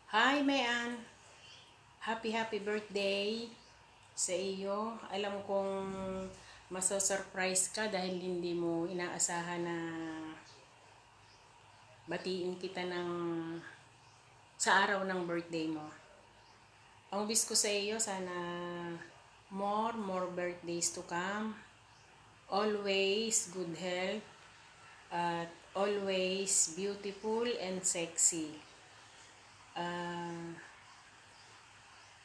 Hi, Mayan. Happy birthday sa iyo. Alam kong maso-surprise ka dahil hindi mo inaasahan na batiin kita sa araw ng birthday mo. Ang wish ko sa iyo, sana more birthdays to come. Always good health at always beautiful and sexy.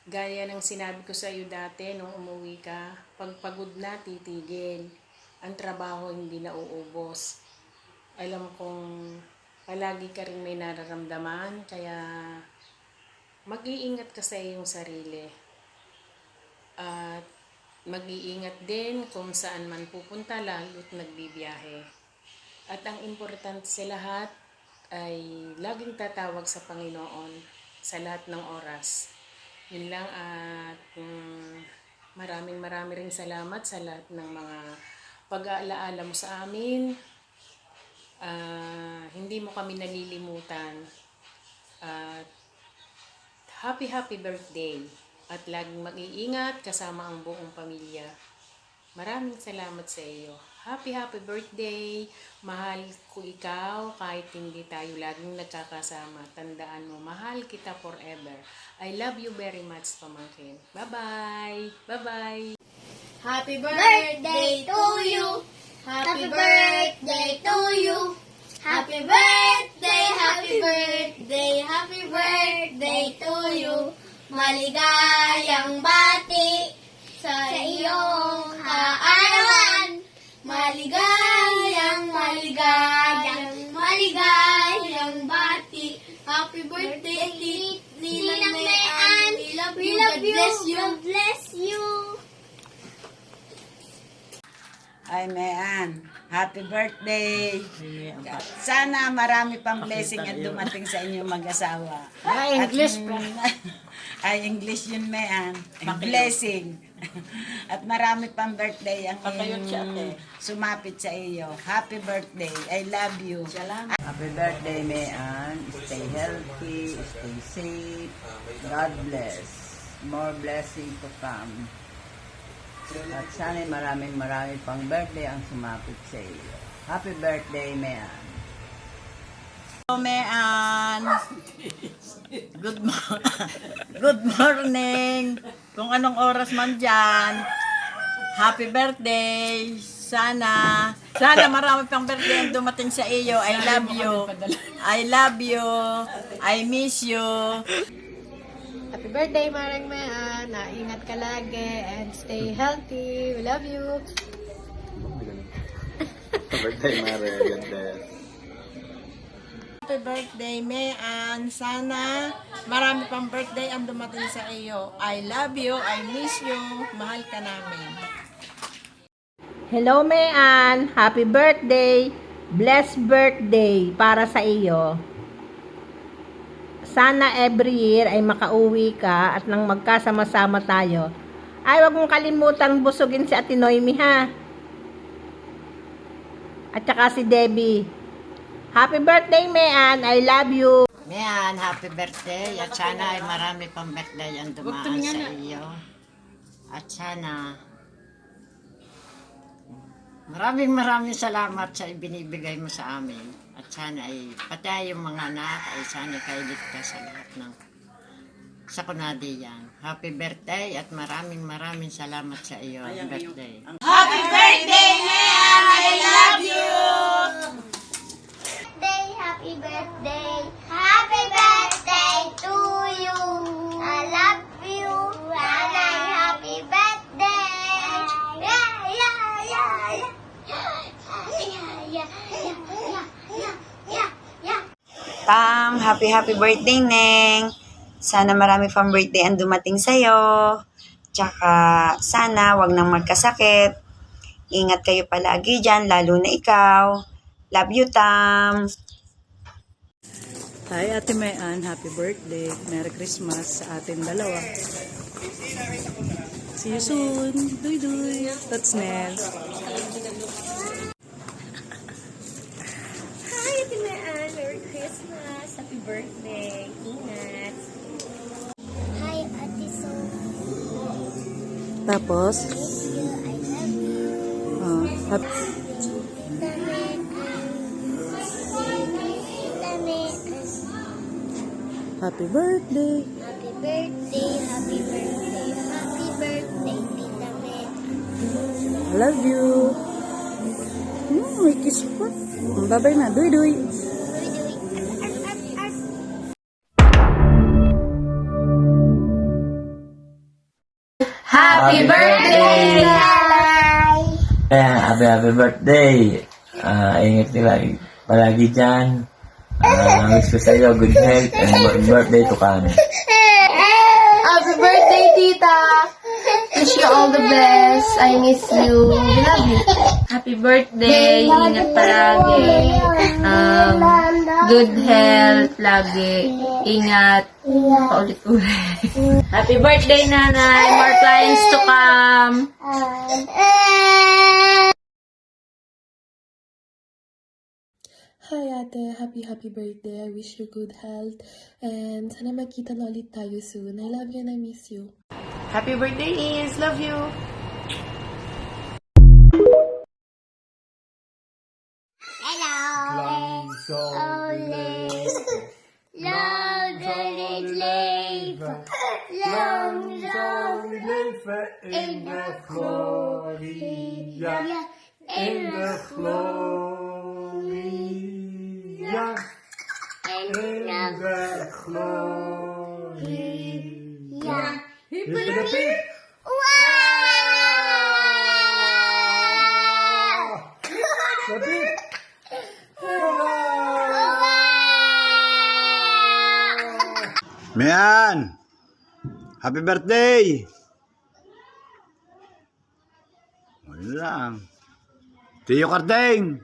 Gaya ng sinabi ko sa iyo dati nung umuwi ka, pagpagod na titigil, ang trabaho hindi na uubos. Alam kong palagi ka rin may nararamdaman, kaya mag-iingat ka sa iyong sarili. At mag-iingat din kung saan man pupunta, lalo't nagbibiyahe. At ang importante sa lahat ay laging tatawag sa Panginoon sa lahat ng oras. Yun lang, at maraming ring salamat sa lahat ng mga pag-aalaala mo sa amin. Hindi mo kami nalilimutan. At happy birthday. At laging mag-iingat kasama ang buong pamilya. Maraming salamat sa iyo. Happy birthday. Mahal ko ikaw kahit hindi tayo laging nagkakasama. Tandaan mo, mahal kita forever. I love you very much, pamangkin. Bye-bye. Bye-bye. Happy birthday to you. Happy birthday to you. Happy birthday, happy birthday, happy birthday to you. Maligayang bati sa iyong kaarawan. Maligayang bati. Happy birthday, Ninang Mayan. We love you. God bless you. Ay, Mayan. Happy birthday. Sana marami pang blessing at dumating sa inyong mag-asawa. Ay, English At, po. Ay, English yun, Mayan. Blessing. At marami pang birthday ang iyong sumapit sa iyo. Happy birthday. I love you. Happy birthday, Mayan. Stay healthy, stay safe. God bless. More blessing to come. At sana maraming pang birthday ang sumapit sa iyo. Happy birthday, Mayan. Hello, Mayan. Good morning. Kung anong oras man dyan. Happy birthday. Sana marami pang birthday ang dumating sa iyo. I love you. I love you. I miss you. Happy birthday, Marang Mayan. Ingat ka lagi and stay healthy. We love you. Happy birthday, Mare. Ganda. Happy birthday, Mayan. Sana marami pang birthday ang dumating sa iyo. I love you. I miss you. Mahal ka namin. Hello, Mayan. Happy birthday. Blessed birthday para sa iyo. Sana every year ay makauwi ka at nang magkasama-sama tayo. Ay, wag mong kalimutang busugin si Ate Noemi, ha? At saka si Debbie. Happy birthday, Mayan. I love you. Mayan, happy birthday. At sana ay marami pang birthday ang dumaan sa iyo. At sana maraming salamat sa ibinibigay mo sa amin. At sana ay pati yung mga anak ay sana kayo ligtas sa lahat ng sakunadi yan. Happy birthday at maraming salamat sa iyo. Birthday. Happy birthday, Mayan. I love you. Happy birthday. Happy birthday to you. I love you. Nanay, happy birthday. Pam, happy birthday, Neng. Sana marami pang birthday ang dumating sa'yo. Tsaka, sana wag nang magkasakit. Ingat kayo palagi dyan, lalo na ikaw. Love you, Tam. Hi, Ate Mayan. Happy birthday. Merry Christmas sa ating dalawa. See you soon. Duy. That's Nel. Hi, Ate Mayan. Merry Christmas. Happy birthday. Ingat. Tapos, happy, happy birthday. Happy birthday, happy birthday, happy birthday, Tita Meg. I love you. May kiss pa. Bye-bye na. Duy-duy. Happy birthday! Ayan, happy birthday! Ingat nila palagi dyan. Wish ko sa'yo good health and birthday to come. Happy birthday, Tita! Wish you all the best. I miss you. We love you. Happy birthday. Ingat palagi. Good health lagi. Ingat. Paulit-ulit. Happy birthday, Nanay. More clients to come. Hi ate, happy birthday. I wish you good health and sana magkita na ulit tayo soon. I love you and I miss you. Happy birthday, Is. Love you. Hello. Long solid labor. Long solid labor in the Florida. In the Florida. In the Florida. Hippity. Mayan! Happy birthday! Wala lang. Tiyo Kardeng!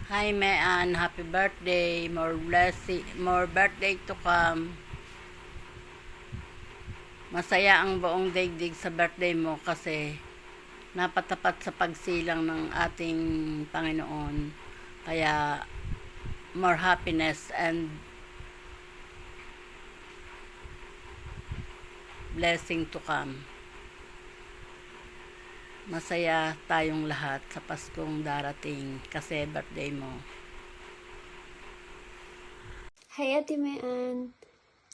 Hi, Mayan. Happy birthday. More blessing, more birthday to come. Masaya ang buong daigdig sa birthday mo kasi napatapat sa pagsilang ng ating Panginoon. Kaya more happiness and blessing to come. Masaya tayong lahat sa Paskong darating kasi birthday mo. Hi, Ate Mayan.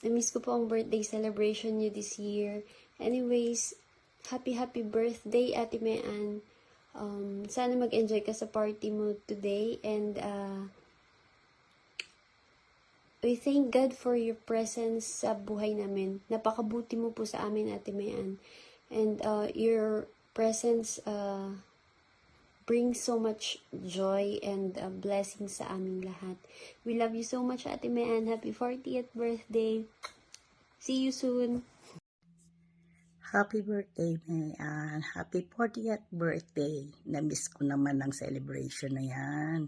Na-miss ko po ang birthday celebration niyo this year. Anyways, happy birthday, Ate Mayan. Sana mag-enjoy ka sa party mo today. And we thank God for your presence sa buhay namin. Napakabuti mo po sa amin, Ate Mayan. And your presence brings so much joy and blessing sa aming lahat. We love you so much, Ate Mayan. Happy 40th birthday. See you soon. Happy birthday, Mayan. Happy 40th birthday. Na-miss ko naman ang celebration na yan.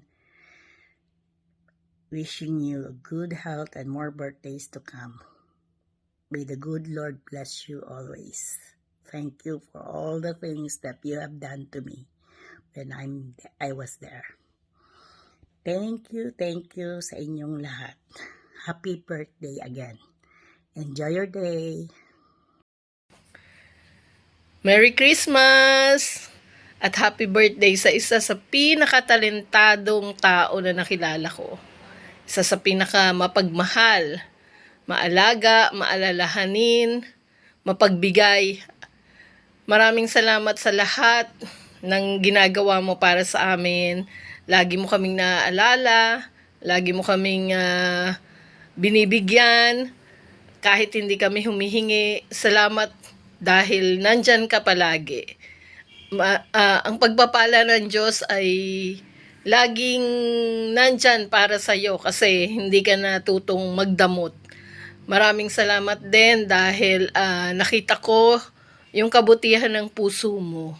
Wishing you good health and more birthdays to come. May the good Lord bless you always. Thank you for all the things that you have done to me when I was there. Thank you sa inyong lahat. Happy birthday again. Enjoy your day. Merry Christmas! At happy birthday sa isa sa pinakatalentadong tao na nakilala ko. Isa sa pinakamapagmahal, maalaga, maalalahanin, mapagbigay. Maraming salamat sa lahat ng ginagawa mo para sa amin. Lagi mo kaming naaalala, lagi mo kaming binibigyan, kahit hindi kami humihingi. Salamat dahil nandyan ka palagi. Ang pagpapala ng Diyos ay laging nandyan para sa iyo kasi hindi ka natutong magdamot. Maraming salamat din dahil nakita ko yung kabutihan ng puso mo.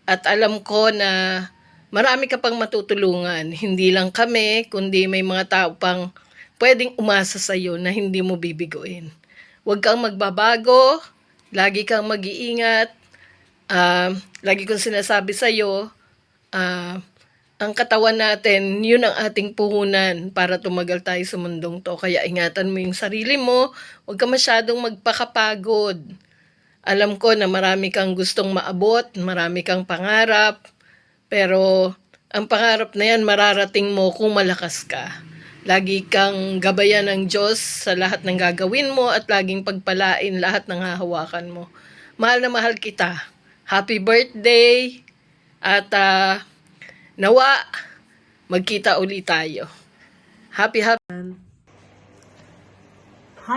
At alam ko na marami ka pang matutulungan. Hindi lang kami, kundi may mga tao pang pwedeng umasa sa iyo na hindi mo bibiguin. Huwag kang magbabago, lagi kang mag-iingat. Lagi kong sinasabi sa iyo, ang katawan natin, yun ang ating puhunan para tumagal tayo sa mundong to. Kaya ingatan mo yung sarili mo, huwag ka masyadong magpakapagod. Alam ko na marami kang gustong maabot, marami kang pangarap, pero ang pangarap na yan mararating mo kung malakas ka. Lagi kang gabayan ng Diyos sa lahat ng gagawin mo at laging pagpalain lahat ng hahawakan mo. Mahal na mahal kita. Happy birthday! At nawa, magkita ulit tayo. Happy. Hi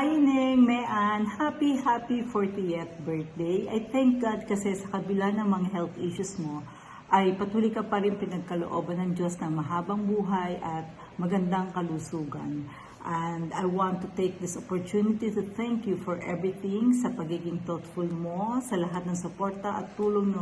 Neng, Mean, happy 40th birthday. I thank God kasi sa kabila ng mga health issues mo, ay patuloy ka pa rin pinagkalooban ng Diyos ng mahabang buhay at magandang kalusugan. And I want to take this opportunity to thank you for everything, sa pagiging thoughtful mo, sa lahat ng suporta at tulong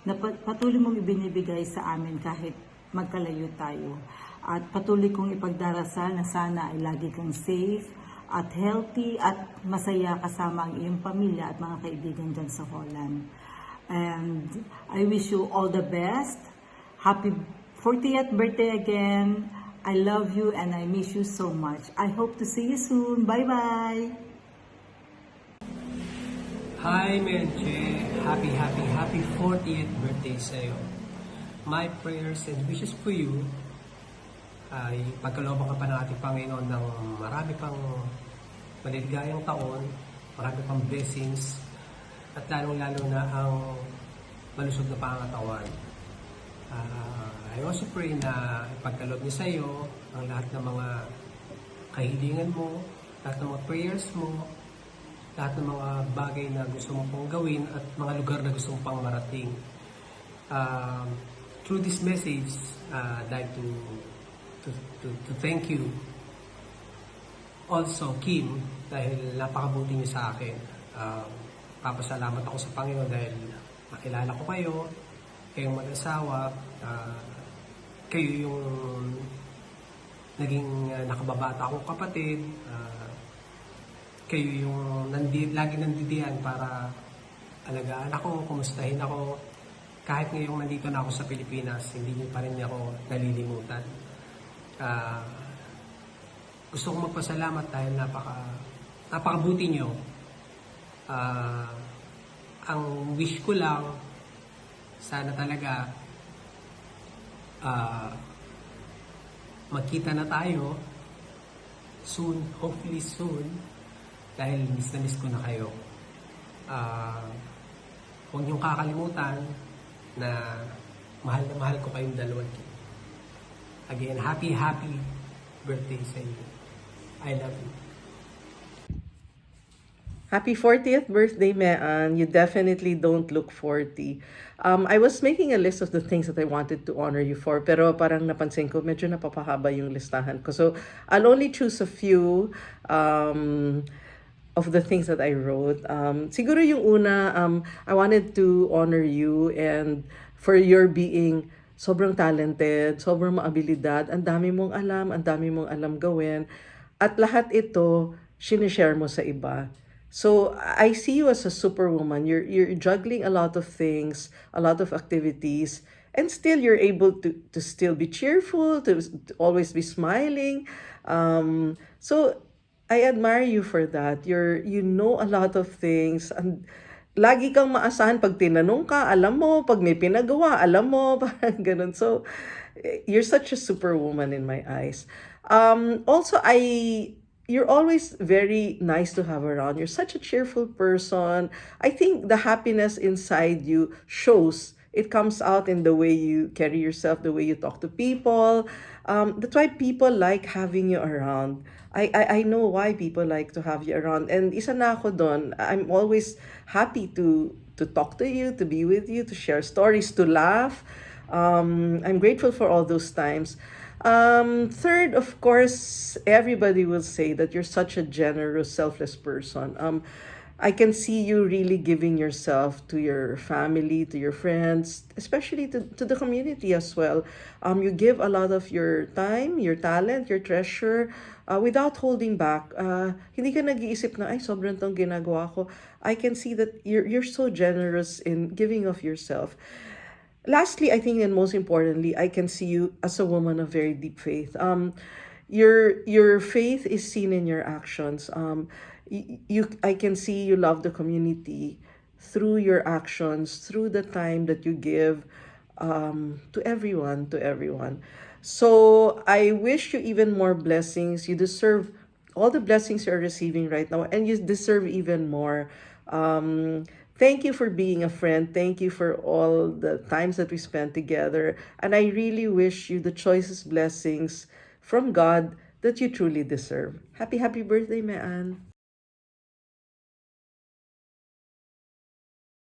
na patuloy mong ibinibigay sa amin kahit magkalayo tayo. At patuloy kong ipagdarasal na sana ay lagi kang safe at healthy at masaya kasama ang iyong pamilya at mga kaibigan dyan sa Holland. And I wish you all the best. Happy 40th birthday again. I love you and I miss you so much. I hope to see you soon. Bye-bye. Hi, Menche. Happy 40th birthday sa'yo. My prayers and wishes for you ay pagkalooban ka pa ng ating Panginoon ng marami pang maliligayang taon, marami pang blessings, at lalong-lalo na ang malusog na pangatawan. I also pray na ipagkaloob niya sa iyo ang lahat ng mga kahilingan mo, lahat ng mga prayers mo, lahat ng mga bagay na gusto mo pong gawin at mga lugar na gusto mo pang marating. Through this message, I'd like to thank you also, Kim, dahil napakabuti niyo sa akin. Papasalamat ako sa Panginoon dahil makilala ko kayo, kayong mag-asawa, kayo yung naging nakababata akong kapatid, kayo yung lagi nandidiyan para alagaan ako, kumustahin ako. Kahit ngayong nandito na ako sa Pilipinas, hindi niyo pa rin ako nalilimutan. Gusto kong magpasalamat dahil napakabuti niyo. Ang wish ko lang, sana talaga magkita na tayo soon, hopefully soon, dahil miss na miss ko na kayo. Huwag niyong kakalimutan na mahal ko kayong dalawa. Again, happy birthday sa inyo. I love you. Happy 40th birthday, Mean. You definitely don't look 40. I was making a list of the things that I wanted to honor you for, pero parang napansin ko, medyo napapahaba yung listahan ko. So, I'll only choose a few of the things that I wrote. Siguro yung una, I wanted to honor you and for your being sobrang talented, sobrang maabilidad, ang dami mong alam gawin, at lahat ito, sinishare mo sa iba. So I see you as a superwoman. You're juggling a lot of things, a lot of activities, and still you're able to still be cheerful, to always be smiling. So I admire you for that. You know a lot of things, and lagi kang maasahan pag tinanong ka, alam mo, pag may pinagawa, alam mo, parang ganun. So you're such a superwoman in my eyes. Also, you're always very nice to have around. You're such a cheerful person. I think the happiness inside you shows. It comes out in the way you carry yourself, the way you talk to people. That's why people like having you around. I know why people like to have you around. And isa na ako doon. I'm always happy to talk to you, to be with you, to share stories, to laugh. I'm grateful for all those times. Third, of course, everybody will say that you're such a generous, selfless person. I can see you really giving yourself to your family, to your friends, especially to the community as well. You give a lot of your time, your talent, your treasure, without holding back. Hindi ka nag-iisip na, ay, sobrang tong ginagawa ko. I can see that you're so generous in giving of yourself. lastly, I think, and most importantly, I can see you as a woman of very deep faith. Your faith is seen in your actions. I can see you love the community through your actions, through the time that you give to everyone, to everyone. So I wish you even more blessings. You deserve all the blessings you're receiving right now, and you deserve even more. Thank you for being a friend. Thank you for all the times that we spent together. And I really wish you the choicest blessings from God that you truly deserve. Happy birthday, Mean.